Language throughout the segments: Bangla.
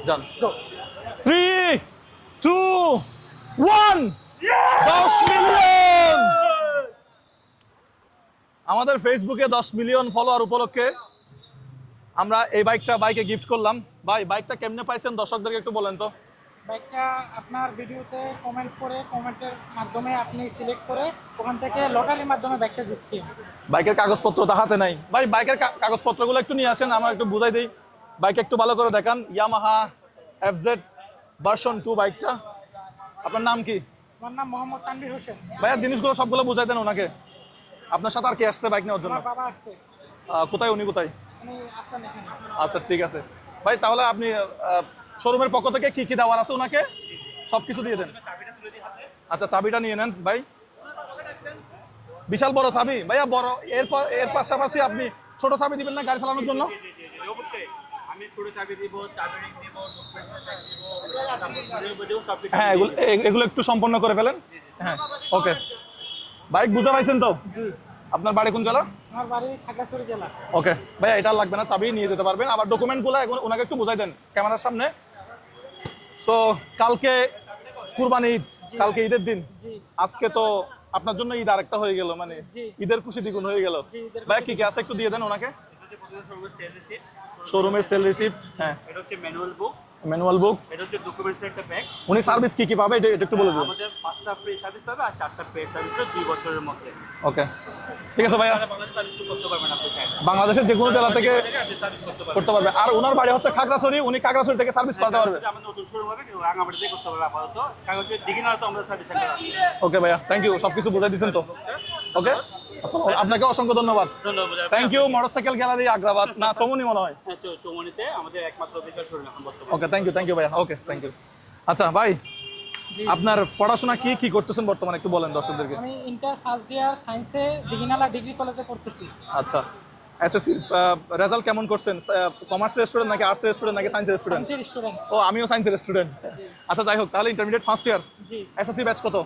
যান 3 2 1 10 মিলিয়ন। আমাদের ফেসবুকে 10 মিলিয়ন ফলোয়ার উপলক্ষে আমরা এই বাইকে গিফট করলাম। ভাই বাইকটা কেমনে পাইছেন দর্শকদেরকে একটু বলেন তো। বাইকটা আপনার ভিডিওতে কমেন্ট করে, কমেন্টের মাধ্যমে আপনি সিলেক্ট করে ওখান থেকে লটারির মাধ্যমে বাইকটা জিতছি। বাইকের কাগজপত্র তো হাতে নাই ভাই, বাইকের কাগজপত্রগুলো একটু নিয়ে আসেন, আমরা একটু বুঝাই দিই। বাইক একটু ভালো করে দেখান। ইয়ামাহা FZ ভার্সন 2 বাইকটা। আপনার নাম কি? আমার নাম মোহাম্মদ তানভীর হোসেন। ভাইয়া জিনিসগুলো সবগুলো বুঝাই দেন ওনাকে। আপনার সাথে আর কে আসছে বাইক নেওয়ার জন্য? আমার বাবা আসছে, কোথায় উনি কোথায়? উনি আসছেন এখানে। আচ্ছা ঠিক আছে ভাই, তাহলে আপনি শোরুমের পক্ষ থেকে কি কি দেওয়ার আছে ওনাকে সবকিছু দিয়ে দেন। আচ্ছা চাবিটা নিয়ে নেন ভাই। বিশাল বড় চাবি ভাইয়া, বড়। এর পাশাপাশি আপনি ছোট চাবি দিবেন না গাড়ি চালানোর জন্য? অবশ্যই আমি ছোট চাবি দিব, চাবি রিং দিব, সবকিছু। হ্যাঁ এগুলো একটু সম্পন্ন করে ফেলেন। হ্যাঁ ওকে। বাইক বুঝতে পাইছেন তো? জি। আপনার বাড়ি কোন জেলা? আমার বাড়ি খাগড়াছড়ি জেলা। ওকে ভাইয়া, এটা আর লাগবে না, চাবি নিয়ে যেতে পারবেন। আবার ডকুমেন্টগুলো ওনাকে একটু বুঝাই দেন ক্যামেরার সামনে। সো কালকে কুরবানি ঈদ, কালকে ঈদের দিন। জি আজকে তো আপনার জন্য ঈদ আরেকটা হয়ে গেল, মানে জি। ঈদের খুশি দ্বিগুণ হয়ে গেল। জি, ঈদের ভাইয়া খুশি কি কি আছে একটু দিয়ে দেন ওনাকে। সেল রিসিট, শোরুমের সেল রিসিপ্ট, হ্যাঁ এটা হচ্ছে ম্যানুয়াল বুক, ম্যানুয়াল বুক। এটা হচ্ছে ডকুমেন্টসের একটা ব্যাগ। উনি সার্ভিস কি কি পাবে এটা একটু বলে দিন। আমাদের 5টা ফ্রি সার্ভিস পাবে আর 4টা পেড সার্ভিস 2 বছরের মধ্যে। ওকে ঠিক আছে ভাইয়া। বাংলাদেশ সার্ভিস করতে পারবেন আপনি চাইলে। বাংলাদেশের যে কোনো জেলা থেকে আপনি সার্ভিস করতে পারবেন। করতে পারবে। আর ওনার বাড়ি হচ্ছে খাগড়াছড়ি, উনি খাগড়াছড়ি থেকে সার্ভিস করতে পারবে। আমাদের নতুন শোরুম হবে, রাঙামাটিতে করতে পারবে আপাতত। কাগজের দিকে না তো আমরা সার্ভিস সেন্টার আছে। ওকে ভাইয়া, থ্যাংক ইউ, সবকিছু বুঝাই দিয়েছেন তো। ওকে আপনাকে অসংখ্য ধন্যবাদ। ধন্যবাদ। Thank you. Motorcycle gallery Agrabad না চমুনি মনে হয়। হ্যাঁ, চৌমনিতে আমাদের একমাত্র অফিসিয়াল শোরুম এখন বর্তমানে। ওকে থ্যাংক ইউ ভাইয়া। Okay thank you. আচ্ছা ভাই, আপনার পড়াশোনা কি কি করতেছেন বর্তমানে একটু বলেন দর্শকদেরকে। আমি ইন্টার ফার্স্ট ইয়ার সায়েন্সে দিঘিনালা ডিগ্রি কলেজে করতেছি। আচ্ছা এসএসসি রেজাল্ট কেমন করছেন? কমার্সের স্টুডেন্ট নাকি আর্টসের স্টুডেন্ট নাকি সায়েন্সের স্টুডেন্ট? সায়েন্সের স্টুডেন্ট। ও আমিও সায়েন্সের স্টুডেন্ট। আচ্ছা যাই হোক, তাহলে ইন্টারমিডিয়েট ফার্স্ট ইয়ার। জি। এসএসসি ব্যাচ কত?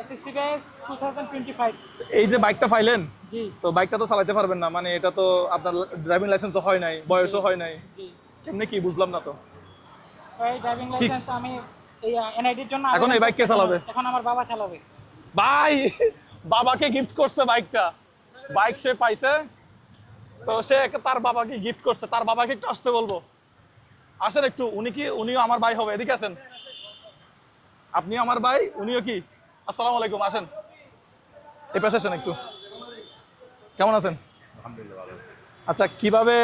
SSC batch 2025। এই যে বাইকটা পাইলেন, জি তো বাইকটা তো চালাতে পারবেন না, মানে এটা তো আপনার ড্রাইভিং লাইসেন্সও হয় নাই, বয়সও হয় নাই, জি। কেমনে কি বুঝলাম না তো। এই ড্রাইভিং লাইসেন্স আমি এই এনআইডির জন্য এখন এই বাইক কে চালাবে? এখন আমার বাবা চালাবে। ভাই বাবাকে গিফট করছে বাইকটা, বাইক সে পাইছে তো সে তার বাবাকে গিফট করছে, তার বাবাকে একটু আসতে বলবো। আসেন একটু, উনিও আমার ভাই হবে, এদিকে আসেন। আপনিও আমার ভাই, উনিও কি। আসসালামু আলাইকুম, আসেন এই পাশে আসেন একটু। কেমন আছেন? আলহামদুলিল্লাহ ভালো আছি। আচ্ছা কিভাবে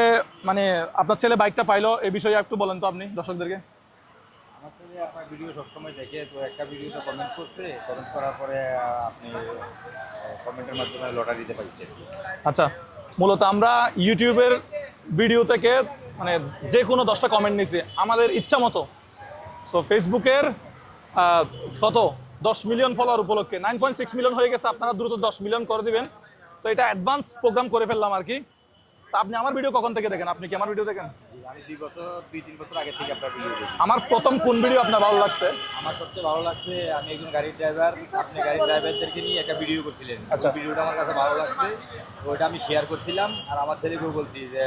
মানে আপনার ছেলে বাইকটা পাইলো এই বিষয়ে একটু বলেন তো আপনি দর্শকদেরকে। আমার ছেলে আপনার ভিডিও সবসময় দেখে, তো একটা ভিডিওতে কমেন্ট করছে, কমেন্ট করার পরে আপনি কমেন্টের মাধ্যমে লটারিতে পাইছে। আচ্ছা মূলত আমরা ইউটিউবের ভিডিও থেকে মানে যে কোনো 10টা কমেন্ট নিছি আমাদের ইচ্ছা মতো। সো ফেসবুকের কত 10 মিলিয়ন ফলোয়ার উপলক্ষে 9.6 মিলিয়ন হয়ে গেছে, আপনারা দ্রুত 10 মিলিয়ন করে দিবেন। তো এটা অ্যাডভান্স প্রোগ্রাম করে ফেললাম আর কি। তো আপনি আমার ভিডিও কখন থেকে দেখেন? আপনি কি আমার ভিডিও দেখেন? আমি 2-3 বছর আগে থেকে আপনার ভিডিও দেখি। আমার প্রথম কোন ভিডিও আপনার ভালো লাগছে? আমার সবচেয়ে ভালো লাগছে, আমি একজন গাড়ির ড্রাইভার, আপনি গাড়ির ড্রাইভারদেরকে নিয়ে একটা ভিডিও করছিলেন। আচ্ছা। ওই ভিডিওটা আমার কাছে ভালো লাগছে, তো ওইটা আমি শেয়ার করছিলাম। আর আমার ছেলেকেও বলছি যে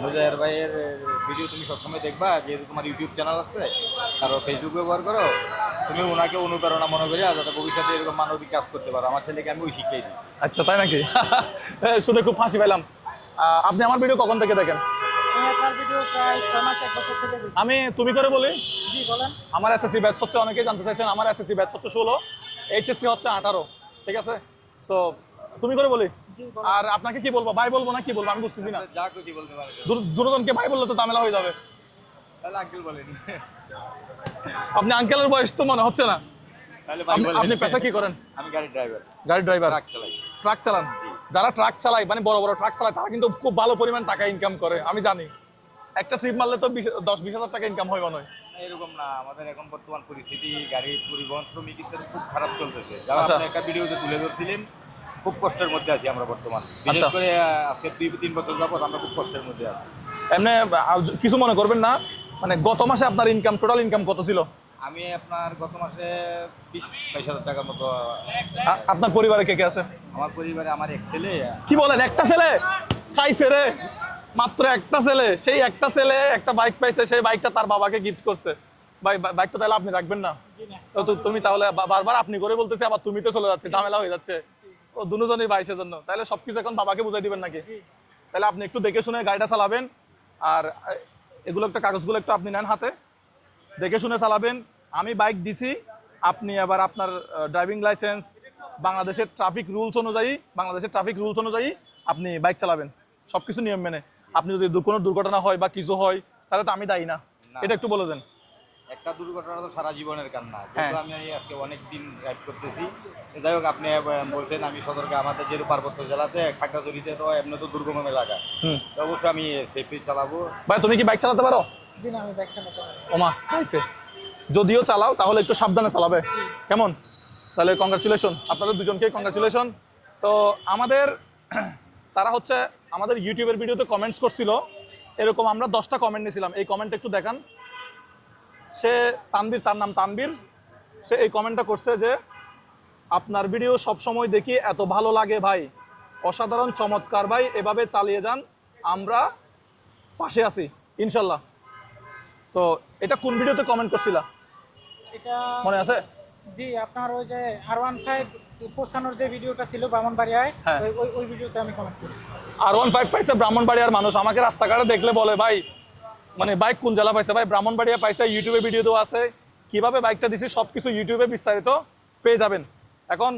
মুজাহির ভাইয়ের ভিডিও তুমি সবসময় দেখবা, যেহেতু তোমার ইউটিউব চ্যানেল আছে আর ফেসবুক ব্যবহার করো, তুমি ওনাকে অনুপ্রেরণা মনে করি আর যাতে ভবিষ্যতে এরকম মানবিক কাজ করতে পারো। আমার ছেলেকে আমি ওই শিখিয়ে দিচ্ছি। আচ্ছা তাই নাকি? শুনে খুব হাসি পেলাম। আপনি আমার ভিডিও কখন থেকে দেখেন? আমি আপনার ভিডিও প্রায় 6 মাস 1 বছর থেকে দেখি। আমি তুমি করে বলি। জি বলেন। আমার এসএসসি ব্যাচ হচ্ছে, অনেকেই জানতে চাইছেন, আমার এসএসসি ব্যাচ হচ্ছে 16, এইচএসসি হচ্ছে 18, ঠিক আছে? সো তুমি করে বলি। জি বলেন। আর আপনাকে কি বলবো, ভাই বলবো না কি বলবো আমি বুঝতেছি না। যা খুশি বলতে পারেন, দুজনকে ভাই বললে তো ঝামেলা হয়ে যাবে। তাহলে আঙ্কেল বলেন। আপনি আঙ্কেলের বয়স তো মনে হচ্ছে না। তাহলে ভাই বলেন। আপনি পেশা কি করেন? আমি গাড়ির ড্রাইভার, গাড়ি ড্রাইভার। ট্রাক চালাই। ট্রাক চালান? যারা ট্রাক চালায় মানে বড় বড় ট্রাক চালায় তারা কিন্তু খুব ভালো পরিমাণ টাকা ইনকাম করে, আমি জানি। একটা ট্রিপ মারলে তো 10-20 হাজার টাকা ইনকাম হয় মনে হয়। এরকম না, আমাদের এখন বর্তমান পরিস্থিতি গাড়ি পরিবহন শ্রমিকদের খুব খারাপ চলতেছে। যারা আচ্ছা। আপনি একটা ভিডিওতে তুলে ধরছিলেন, খুব কষ্টের মধ্যে আছি আমরা বর্তমান। বিশেষ আচ্ছা। করে আজকে 2-3 বছর যাবত আমরা খুব কষ্টের মধ্যে আছি। এমনি কিছু মনে করবেন না, মানে গত মাসে আপনার ইনকাম, টোটাল ইনকাম কত ছিল? আমি আপনার গত মাসে 20-22 হাজার টাকার মতো। আপনার পরিবারে কে কে আছে? আমার পরিবারে আমার এক ছেলে। কি বলেন, একটা ছেলে? খাইছে রে, মাত্র একটা ছেলে। সেই একটা ছেলে একটা বাইক পাইছে, সেই বাইকটা তার বাবাকে গিফট করছে। ভাই বাইকটা তাহলে আপনি রাখবেন না? জি না। তো তুমি তাহলে বারবার আপনি করে বলতেছি, আবার তুমিতে চলে যাচ্ছে, ঝামেলা হয়ে যাচ্ছে। ও দুজনই ভাই সেজন্য তাহলে সবকিছু এখন বাবাকে বুঝাই দিবেন নাকি? জি তাহলে আপনি একটু দেখে শুনে গাড়িটা চালাবেন, আর এগুলো একটা কাগজগুলো একটু আপনি নেন হাতে, দেখে শুনে চালাবেন। আমি বাইক দিছি, আপনি আবার আপনার ড্রাইভিং লাইসেন্স, বাংলাদেশের ট্রাফিক রুলস অনুযায়ী আপনি বাইক চালাবেন, সব কিছু নিয়ম মেনে। আপনি যদি কোনো দুর্ঘটনা হয় বা কিছু হয় তাহলে তো আমি দায়ী না, এটা একটু বলে দেন। একটা দুর্ঘটনা তো সারা জীবনের কান্না, হ্যাঁ। কিন্তু আমি আজকে অনেক দিন রাইড করতেছি। যাই হোক, আপনি বলছেন আমি সদরকে, আমাদের যেহেতু পার্বত্য জেলাতে, খাগড়াছড়িতে তো এমনি তো দুর্গম এলাকা, হুম। তো অবশ্যই আমি সেফলি চালাবো। ভাই তুমি কি বাইক চালাতে পারো? জি না, আমি বাইক চালাতে পারি না। ওমা খাইছে, যদিও চালাও তাহলে একটু সাবধানে চালাবে, কেমন? তাহলে কংগ্রাচুলেশন, আপনাদের দুজনকেই কংগ্রাচুলেশন। তো আমাদের তারা হচ্ছে আমাদের ইউটিউবের ভিডিওতে কমেন্টস করছিল, এরকম আমরা 10টা কমেন্ট নিয়েছিলাম। এই কমেন্ট একটু দেখান। সে তানবীর, তার নাম তানবীর, সে এই কমেন্টটা করছে যে আপনার ভিডিও সব সময় দেখি, এত ভালো লাগে ভাই, অসাধারণ চমৎকার ভাই, এভাবে চালিয়ে যান, আমরা পাশে আছি ইনশাল্লাহ। তো এটা কোন ভিডিওতে কমেন্ট করছিলা, এটা মনে আছে? জি, আপনার ওই যে R15 পৌঁছানোর যে ভিডিওটা ছিল ব্রাহ্মণবাড়িয়ায়, হ্যাঁ। ওই ভিডিওতে আমি কমেন্ট করি। R15 পাইছে ব্রাহ্মণবাড়িয়ার মানুষ, আমাকে রাস্তাঘাটে দেখলে বলে ভাই মানে বাইক কোন জেলা পাইছে? ভাই ব্রাহ্মণবাড়িয়া পাইছে, ইউটিউবে ভিডিও দেওয়া আছে, কিভাবে বাইকটা দিছি সব কিছু ইউটিউবে বিস্তারিত পেয়ে যাবেন। এখন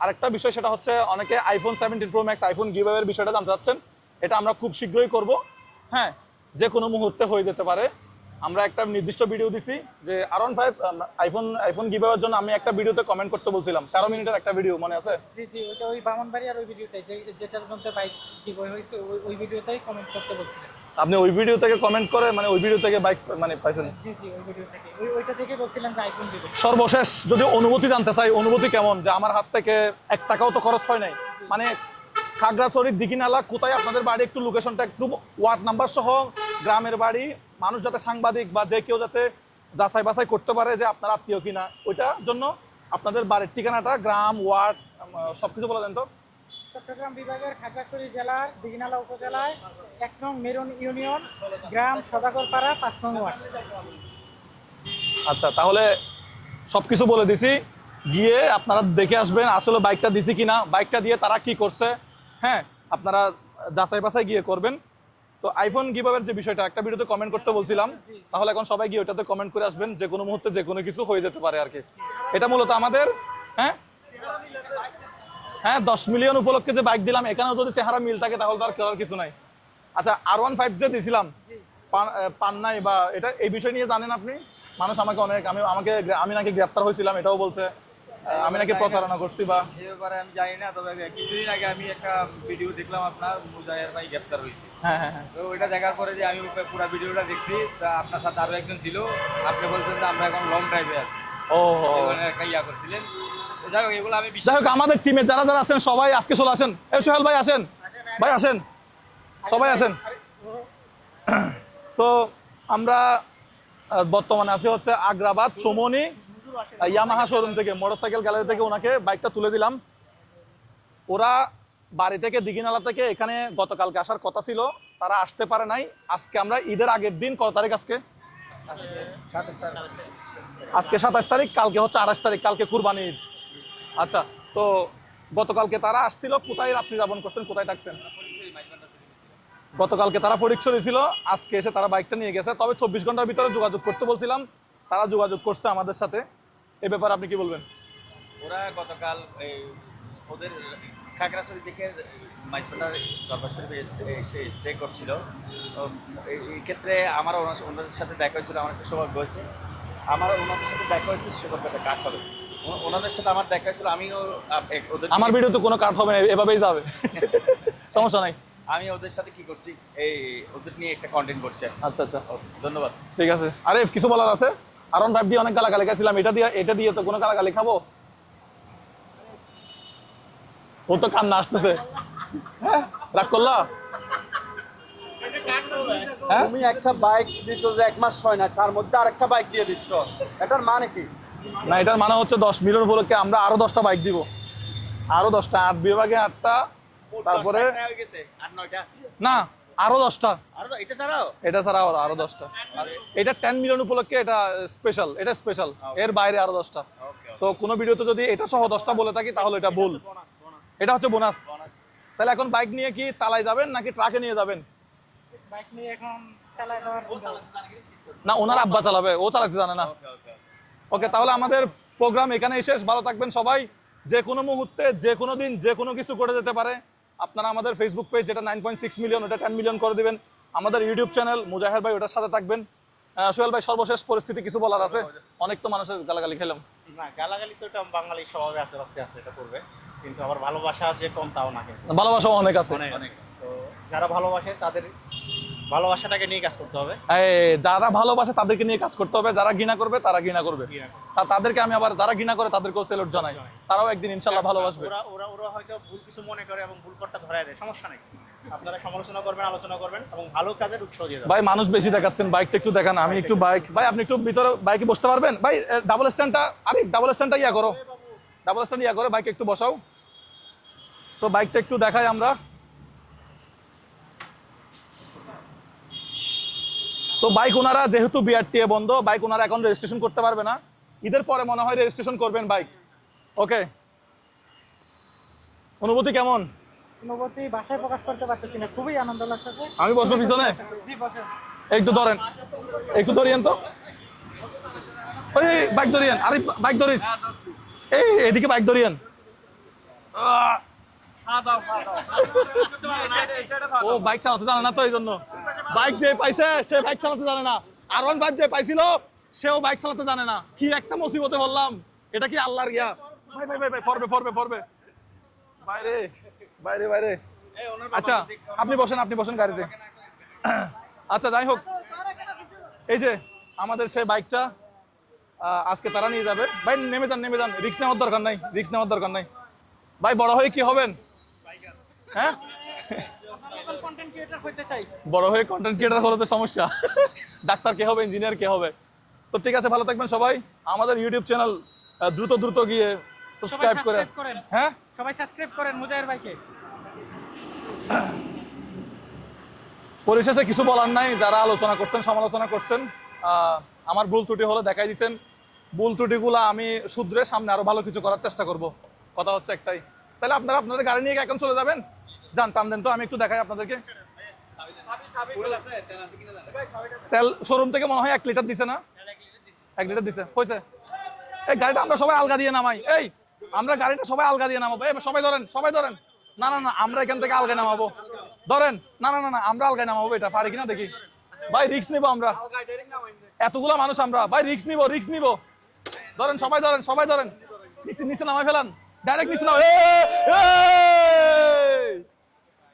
আরেকটা বিষয়, সেটা হচ্ছে অনেকে iPhone 17 Pro Max আইফোন গিভঅ্যাওয়ের বিষয়টা জানতে চাচ্ছেন। এটা আমরা খুব শীঘ্রই করব, হ্যাঁ, যে কোনো মুহূর্তে হয়ে যেতে পারে। আমরা একটা নির্দিষ্ট ভিডিও দিছি যে R15 আইফোন গিভঅ্যাওয়ের জন্য আমি একটা ভিডিওতে কমেন্ট করতে বলছিলাম, 13 মিনিটের একটা ভিডিও, মনে আছে? জি জি, ওইটা ওই ব্রাহ্মণবাড়িয়ার ওই ভিডিওটাই, যেটার মধ্যে বাইক গিভওয়ে হয়েছে, ওই ভিডিওটাই কমেন্ট করতে বলছিলেন। আপনি ওই ভিডিও থেকে কমেন্ট করে মানে ওই ভিডিও থেকে বাইক মানে পাইছেন? জি জি, ওই ভিডিও থেকে, ওইটা থেকে বলছিলেন যে আইফোন দিবেন। সর্বশেষ যদি অনুভূতি জানতে চাই, অনুভূতি কেমন, যে আমার হাত থেকে 1 টাকাও তো খরচ হয় নাই, মানে খাগড়াছড়ির দিঘিনালা কোথায় আপনাদের বাড়ি, একটু লোকেশনটা, একটু ওয়ার্ড নাম্বার সহ গ্রামের বাড়ি, মানুষ যাতে সাংবাদিক বা যে কেউ যাতে যাচাই বাছাই করতে পারে যে আপনার আত্মীয় কিনা, ওইটার জন্য আপনাদের বাড়ির ঠিকানাটা, গ্রাম, ওয়ার্ড, সবকিছু বলে দেন তো। চট্টগ্রাম বিভাগের খাগড়াছড়ি জেলার দিঘিনালা উপজেলায় 1 নং মেরুন ইউনিয়ন, গ্রাম সদাগরপাড়া, 5 নং ওয়ার্ড। আচ্ছা, তাহলে সবকিছু বলে দিছি, গিয়ে আপনারা দেখে আসবেন আসলে বাইকটা দিছি কিনা, বাইকটা দিয়ে তারা কি করছে, হ্যাঁ, আপনারা যাচাই বাছাই গিয়ে করবেন। তো আইফোন গিভঅ্যাওয়ের যে বিষয়টা একটা ভিডিওতে কমেন্ট করতে বলছিলাম, তাহলে এখন সবাই গিয়ে ওটাতে কমেন্ট করে আসবেন, যে কোনো মুহূর্তে যে কোনো কিছু হয়ে যেতে পারে আর কি। এটা মূলত আমাদের হ্যাঁ 10 মিলিয়ন উপলক্ষে যে বাইক দিলাম, এখানেও যদি চেহারা মিল থাকে তাহলে তো আর করার কিছু নাই। আচ্ছা, R15 যে দিছিলাম পান নাই, বা এটা এই বিষয় নিয়ে জানেন আপনি? মানুষ আমাকে অনেক, আমি নাকি গ্রেফতার হয়েছিলাম এটাও বলছে, আমি নাকি প্রতারণা করছি বা এই ব্যাপারে আমি জানি না, তবে কিছুদিন আগে আমি একটা ভিডিও দেখলাম, আপনার মুজাহের ভাই গ্রেপ্তার হয়েছে। হ্যাঁ হ্যাঁ হ্যাঁ। তো ওইটা দেখার পরে যে আমি পুরো ভিডিওটা দেখছি, তা আপনার সাথে আরো একজন ছিল, আপনি বলছেন যে আমরা এখন লং ড্রাইভে আছি, ও এই ধরনের একটা ইয়া করছিলেন। তো যাই হোক, এগুলো আমি যাই হোক, আমাদের টিমে যারা যারা আছেন সবাই আজকে চলে আসেন। সোহেল ভাই আসেন, ভাই আসেন, সবাই আসেন। সো আমরা বর্তমানে আছি হচ্ছে আগ্রাবাদ সুমনি ইয়ামাহা শোরুম থেকে, মোটরসাইকেল গ্যালারি থেকে ওনাকে বাইকটা তুলে দিলাম। ওরা বাড়ি থেকে দিঘিনালা থেকে এখানে গতকালকে আসার কথা ছিল, তারা আসতে পারে নাই। আজকে আমরা ঈদের আগের দিন, কত তারিখ আজকে? আজকে 27 তারিখ, কালকে হচ্ছে 28 তারিখ, কালকে কুরবানি ঈদ। আচ্ছা, তো গতকালকে তারা আসছিল, কোথায় রাত্রি যাপন করছেন, কোথায় থাকছেন? গতকালকে তারা ফটিকছড়ি ছিল, আজকে এসে তারা বাইকটা নিয়ে গেছে। তবে 24 ঘন্টার ভিতরে যোগাযোগ করতে বলছিলাম, তারা যোগাযোগ করছে আমাদের সাথে। এই ব্যাপারে আপনি কি বলবেন? ওরা গতকাল ওদের খাগড়াছড়ি থেকে মাইজপাড়ার দরবার শরীফে এসে স্টে করছিল। তো এই ক্ষেত্রে আমার ওনাদের সাথে দেখা হয়েছিল, আমার একটা সৌভাগ্য হয়েছে, আমার ওনাদের সাথে দেখা হয়েছে সৌভাগ্যটা কাট হবে। ওনাদের সাথে আমার দেখা হয়েছিল, আমিও ওদের, আমার ভিডিওতে কোনো কাট হবে না, এভাবেই যাবে, সমস্যা নাই। আমি ওদের সাথে কি করছি, ওদের নিয়ে একটা কন্টেন্ট করছি। আচ্ছা আচ্ছা, ধন্যবাদ। ঠিক আছে। আরে কিছু বলার আছে? R15 দিয়ে অনেক গালাগালি খাইছিলাম, এটা দিয়ে তো কোনো গালাগালি খাবো? ও তো কান্না আসতেছে, হ্যাঁ, রাগ করলা? হ্যাঁ, তুমি একটা বাইক দিচ্ছ যে 1 মাস হয় না, তার মধ্যে আরেকটা বাইক দিয়ে দিচ্ছ, এটার মানে কি? না, এটার মানে হচ্ছে 10 মিলিয়ন উপলক্ষে আমরা আরো 10টা বাইক দিব, আরো 10টা, 8 বিভাগে 8টা, তারপরে হয়ে গেছে 8-9টা। না আরো 10টা, আর এটা ছাড়াও এটা ছাড়া আরো 10টা। এটা 10 মিলিয়ন উপলক্ষে এটা স্পেশাল, এটা স্পেশাল, এর বাইরে আরো 10টা। তো কোনো ভিডিওতে যদি এটা সহ 10টা বলে থাকি তাহলে এটা ভুল, এটা হচ্ছে বোনাস। তাহলে এখন বাইক নিয়ে কি চালায় যাবেন নাকি ট্রাকে নিয়ে যাবেন? বাইক নিয়ে এখন চালায় যাওয়ার চিন্তা। না, ওনার আব্বা চালাবে, ও চালাতে জানে না। ওকে, তাহলে আমাদের প্রোগ্রাম এখানেই শেষ। ভালো থাকবেন সবাই। যে কোনো মুহূর্তে, যে কোনো দিন, যে কোনো কিছু করে যেতে পারে। আপনারা আমাদের ফেসবুক পেজ যেটা 9.6 মিলিয়ন, ওটা 10 মিলিয়ন করে দিবেন। আমাদের ইউটিউব চ্যানেল মুজাহির ভাই, ওটার সাথে থাকবেন। সোহেল ভাই, সর্বশেষ পরিস্থিতি কিছু বলার আছে? অনেক তো মানুষের গালাগালি খেলাম। না, গালাগালি তো এটা বাঙালি স্বভাবে আছে, রক্তে আছে, এটা করবে। কিন্তু আবার ভালোবাসা যে কম তাও না, কিন্তু ভালোবাসা অনেক আছে। অনেক। তো যারা ভালোবাসে তাদের ভালোবাসাটাকে নিয়ে কাজ করতে হবে। যারা ভালোবাসে তাদেরকে নিয়ে কাজ করতে হবে, যারা ঘৃণা করবে তারা ঘৃণা করবে। তাদেরকে আমি আবার, যারা ঘৃণা করে তাদেরকেও সেলুট জানাই। তারাও একদিন ইনশাল্লাহ ভালোবাসবে। ওরা ওরা ওরা হয়তো ভুল কিছু মনে করে এবং ভুল পথটা ধরায় দেয়, সমস্যা নেই। আপনারা সমালোচনা করবেন, আলোচনা করবেন এবং ভালো কাজের উৎসাহ দিয়ে দেবেন। ভাই মানুষ বেশি দেখাচ্ছেন, বাইকটা একটু দেখান। আমি একটু বাইক, ভাই আপনি একটু ভিতরে বাইকে বসতে পারবেন? ভাই ডাবল স্ট্যান্ডটা, আরে ডাবল স্ট্যান্ডটা ইয়া করো, ডাবল স্ট্যান্ড ইয়া করে বাইকে একটু বসাও। সো বাইকটা একটু দেখাই আমরা। সো বাইক ওনারা যেহেতু বিআরটিএ বন্ধ, বাইক ওনারা এখন রেজিস্ট্রেশন করতে পারবে না। ঈদের পরে মনে হয় রেজিস্ট্রেশন করবেন বাইক। ওকে, অনুভূতি কেমন? অনুভূতি ভাষায় প্রকাশ করতে পারতেছি না, খুবই আনন্দ লাগতেছে। আমি বসবো পিছনে, জি, বসেন। একটু ধরেন, একটু ধরিয়েন তো। ওই বাইক ধরিয়েন, আরে বাইক ধরিস, এদিকে বাইক ধরিয়েন। ও বাইক চালাতে জানে না তো, এই জন্য বাইক যে পাইছে সে বাইক চালাতে জানে না। R15 যে পাইছিল সেও বাইক চালাতে জানে না। কি একটা মুসিবতে বললাম, এটা কি আল্লাহর ইয়া? ভাই ভাই ভাই ভাই, ফরবে বাইরে বাইরে বাইরে। আচ্ছা আপনি বসেন গাড়িতে। আচ্ছা যাই হোক, এই যে আমাদের সেই বাইকটা আজকে তারা নিয়ে যাবে। ভাই নেমে যান, রিস্ক নেওয়ার দরকার নাই। ভাই বড় হয়ে কি হবেন? হ্যাঁ, কন্টেন্ট ক্রিয়েটর হতে চাই। বড় হয়ে কন্টেন্ট ক্রিয়েটর হলে তো সমস্যা। ডাক্তার কে হবে, ইঞ্জিনিয়ার কে হবে? তো ঠিক আছে, ভালো থাকবেন সবাই। আমাদের ইউটিউব চ্যানেল দ্রুত গিয়ে সাবস্ক্রাইব করে, হ্যাঁ সবাই সাবস্ক্রাইব করেন মুজাহির ভাইকে। পরিশেষে কিছু বলার নাই। যারা আলোচনা করছেন, সমালোচনা করছেন, আমার ভুল ত্রুটি হলে দেখাই দিচ্ছেন। ভুল ত্রুটিগুলো আমি শুধরে সামনে আরো ভালো কিছু করার চেষ্টা করব। কথা হচ্ছে একটাই। তাহলে আপনারা আপনাদের গাড়ি নিয়ে এখন চলে যাবেন? যান, টান দেন তো, আমি একটু দেখাই আপনাদেরকে। তেল শোরুম থেকে মনে হয় 1 লিটার দিছে না? 1 লিটার দিছে, হয়েছে। এই গাড়িটা আমরা সবাই আলগা দিয়ে নামাই। আমরা গাড়িটা সবাই আলগা দিয়ে নামাবো। সবাই ধরেন। না আমরা এখান থেকে আলগায় নামাবো। ধরেন, না আমরা আলগায় নামাবো। এটা পারি কিনা দেখি। ভাই রিস্ক নিবো আমরা, এতগুলা মানুষ আমরা। ভাই রিস্ক নিব। ধরেন, সবাই ধরেন। নিচে নামাই ফেলান, ডাইরেক্ট নিচে নামাই।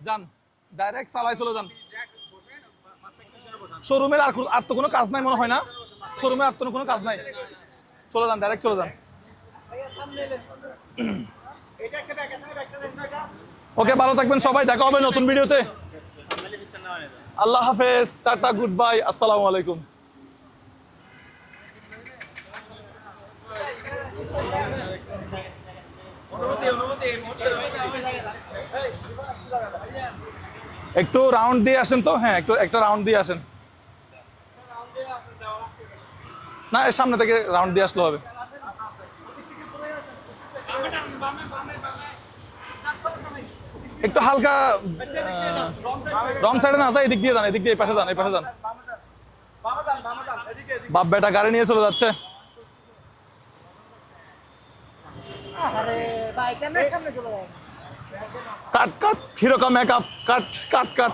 যান, ডাইরেক্ট চালাই চলে যান। শোরুমের আর তো কোনো কাজ নাই মনে হয় না। শোরুমের আর তো কোনো কাজ নাই। চলে যান, ডাইরেক্ট চলে যান। ওকে, ভালো থাকবেন সবাই। দেখা হবে নতুন ভিডিওতে। আল্লাহ হাফেজ, টাটা, গুড বাই, আসসালামু আলাইকুম। একটু রাউন্ড দিয়ে আসেন তো। হ্যাঁ, একটা রাউন্ড দিয়ে আসেন। না, এর সামনে থেকে রাউন্ড দিয়ে আসলে হবে। একটু হালকা রং সাইডে না যায়, এদিক দিয়ে এই পাশে যান। বাপ বেটা গাড়ি নিয়ে চলে যাচ্ছে। কাট হিরো কা মেকআপ, কাট।